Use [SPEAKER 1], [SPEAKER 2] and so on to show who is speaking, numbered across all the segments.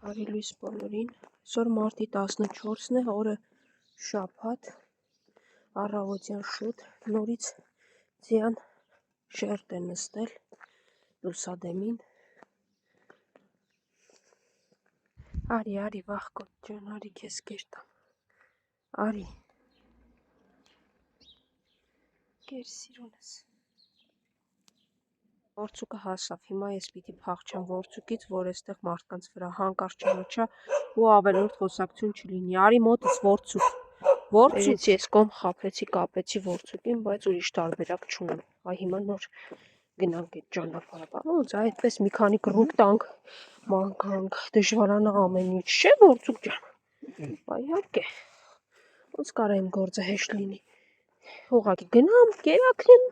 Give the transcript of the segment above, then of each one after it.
[SPEAKER 1] Բարի լույս բոլորին, այսօր մարտի 14-ն է, օրը շաբաթ, առավոտյան շուտ, նորից ձյան շերտ է նստել լուսադեմին։ Արի, վախկոտ ջան, արի քեզ կերտամ, արի, կեր սիրունս։ Որցուկը հասավ, հիմա ես պիտի փախչեմ որցուկից, որ այստեղ մարդկանց վրա հանկարծ չհաչա ու ավելորդ խոսակցություն չլինի։ Արի մոտս որցուկ, որցուկ ես կողմ խաբեցի, կապեցի որցուկին, բայց ուրիշ տարբերակ չունեմ։ Այ հիմա նոր գնանք այդ ճանապարհը։ Ոնց այդպես մի քանի կռուկ տանք, մանկանք, դժվարանա ամեն ինչ, չէ՞ որցուկ ջան։ Բա իհարկե, ոնց կարա իմ գործը հեշտ լինի։ Ուղղակի գնամ, կերակրեմ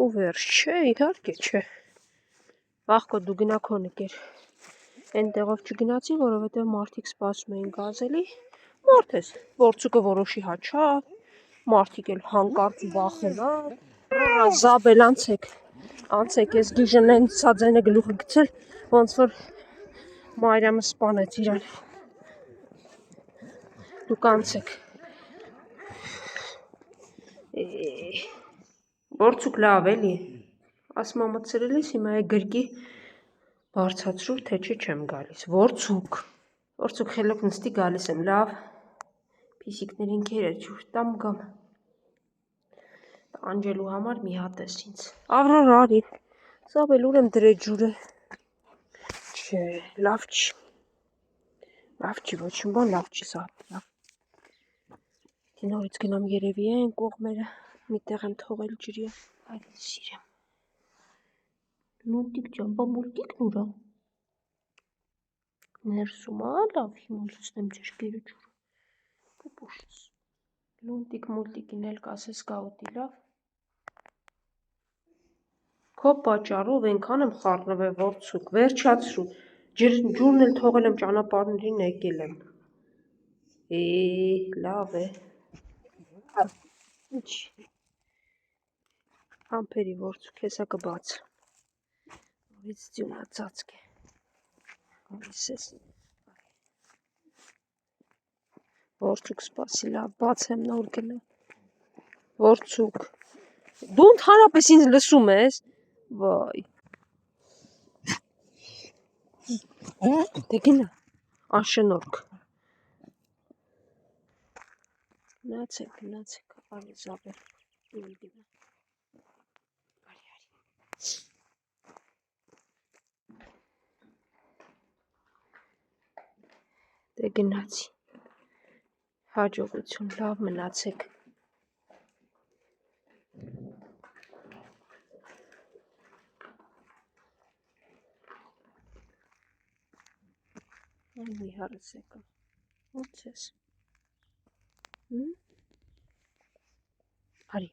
[SPEAKER 1] ու վերջ, չէ, իհարկե չէ։ Վախկոտ դու գնա քոնը կեր։ Այնտեղով չգնացի, որովհետև մարդիկ սպասում էին գազելի։ Մարդ ես, որցուկը որոշի հաչա, մարդիկ էլ հանկարծ ու վախենան։ Զաբել անցեք, ես գիժնեն սածենը գլուխը գցել, ոնց որ Մարիամը սպանեց իրան։ Դուք անցեք։ Որցուկ լավ էլի։ Ասմա մտցրել ես, հիմա է գրկի բարձացրու, թե չէ չեմ գալիս։ Որցուկ խելոք նստի գալիս եմ, լավ։ Փիսիկներին քերը ջուր տամ գամ։ Տանջելու համար մի հատ ես ինձ։ Ավրոր արի։ Զաբել ուր եմ դրե ջուրը։ Չէ, լավ չի, ոչ մի բան լավ չի Զաբել, լավ։ Նորից գնամ երևի է այն կողմերը, միտեղ եմ թողել ջրի, այլ սիրեմ։ Լունտիկ ջան, բա մուլտիկն ուրա։ Ներսում ա, լավ, հիմա լցնեմ ջրկերը ջուրը, պուպուշս։ Լունտիկ մուլտիկին էլ կասես գա ուտի, լավ։ Քո պատճառով այնքան եմ խառնվել որցուկ, վերջացրու, ջուրն էլ թողել եմ ճանապարհներին եկել եմ։ Լավ է։ Ինչ։ Համբերի որցուկ, հեսա կբաց։ Նորից ձյունա ծածկ է։ Գալիս ես։ Որցուկ սպասի, լավ, բացեմ նոր գնա։ Որցուկ։ Դու ընդհանրապես ինձ լսում ես։ Վայ։ Դե գնա, անշնորհք։ Գնացեք, արի Զաբել, ինձ գնա։ Արի։ Դե գնացի։ Հաջողություն, լավ մնացեք։ Մի հարս եկա, ոնց ես, արի,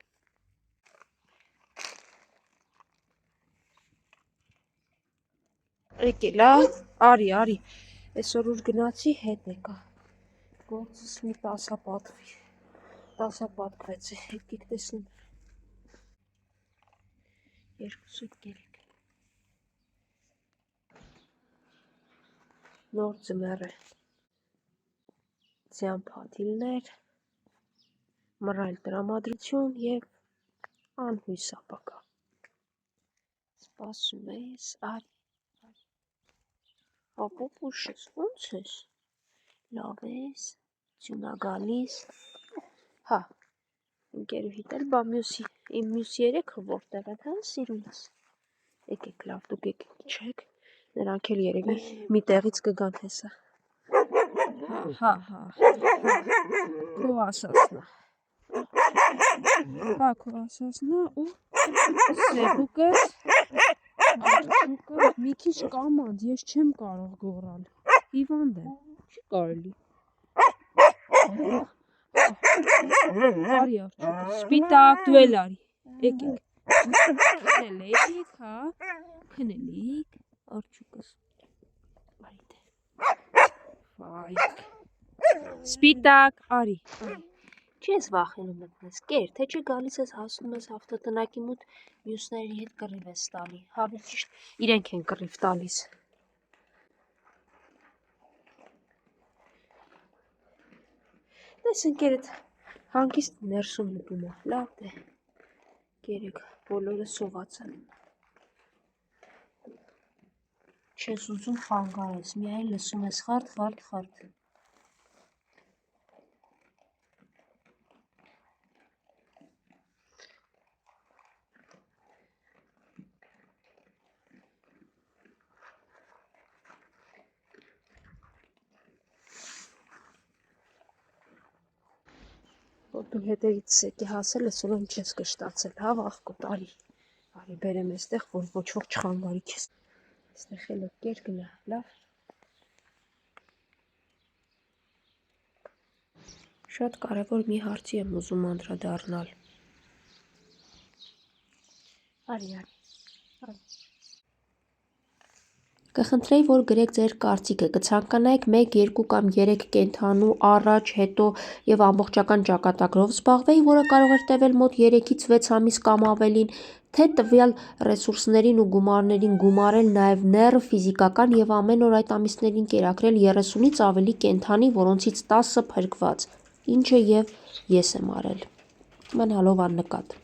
[SPEAKER 1] եկել, արի, այսօր ուր գնացի հետ եկա, գործս մի տասապատվեց է, եկեք տեսնում, երկուսուտ գերեք, նոր ձմեռ է, ձյան փաթիլներ, մռայլ տրամադրություն և անհույս ապագա, սպասում ես, արի, ապոպուշ ես, ոնց ես, լավ ես, ձյունա գալիս, հա, ընկերուհիդ էլ բա իմ մյուս երեքը որտեղ են, հա, սիրունս, եկեք լավ, դուք եկեք չեք, նրանք էլ երևի մի տեղից կգան հեսա, հա, քո ասասնա ու սեղուկս, մի քիչ կամանց, ես չեմ կարող գոռալ, հիվանդ եմ, չի կարելի, արի արջուկս, սպիտակ, դու էլ արի, եկեք, քնելիք, հա, քնելիք, արջուկս, արի դե, վայք, սպիտակ, արի, չի ես վախենում մտնես, կեր, թե չի գալիս ես հասնում ես ավտոտնակի մոտ մյուսների հետ կռիվ ես տալի, հավի ճիշտ իրենք են կռիվ տալիս, Այս ընկերդ հանգիստ ներսում մտում է, լավ դե, գերեք, բոլորը սոված են։ Չես ուզում խանգարես, միայն լսում ես խարդ։ Դու հետևից եկի հասել ես, ուրեմն չես կշտացել, հա, աղկոտ, արի բերեմ այստեղ, որ ոչ ոք չխանգարի քեզ։ Այստեղ էլ կեր գնա, լավ։ Շատ կարևոր մի հարցի եմ ուզում անդրադառնալ։ Արի։ Կխնդրեի, որ գրեք ձեր կարծիքը, կցանկանայիք 1, 2 կամ 3 կենդանու առաջ, հետո եւ ամբողջական ճակատագրով զբաղվեի, որը կարող էր տևել մոտ 3-ից 6 ամիս կամ ավելին, թե տվյալ ռեսուրսներին ու գումարներին գումարել նաեւ նեռ, ֆիզիկական եւ ամեն օր այդ ամիսներին կերակրել 30-ից ավելի կենդանի, որոնցից 10-ը փրկված, ինչը եւ ես եմ արել։ Մանալով աննկատ։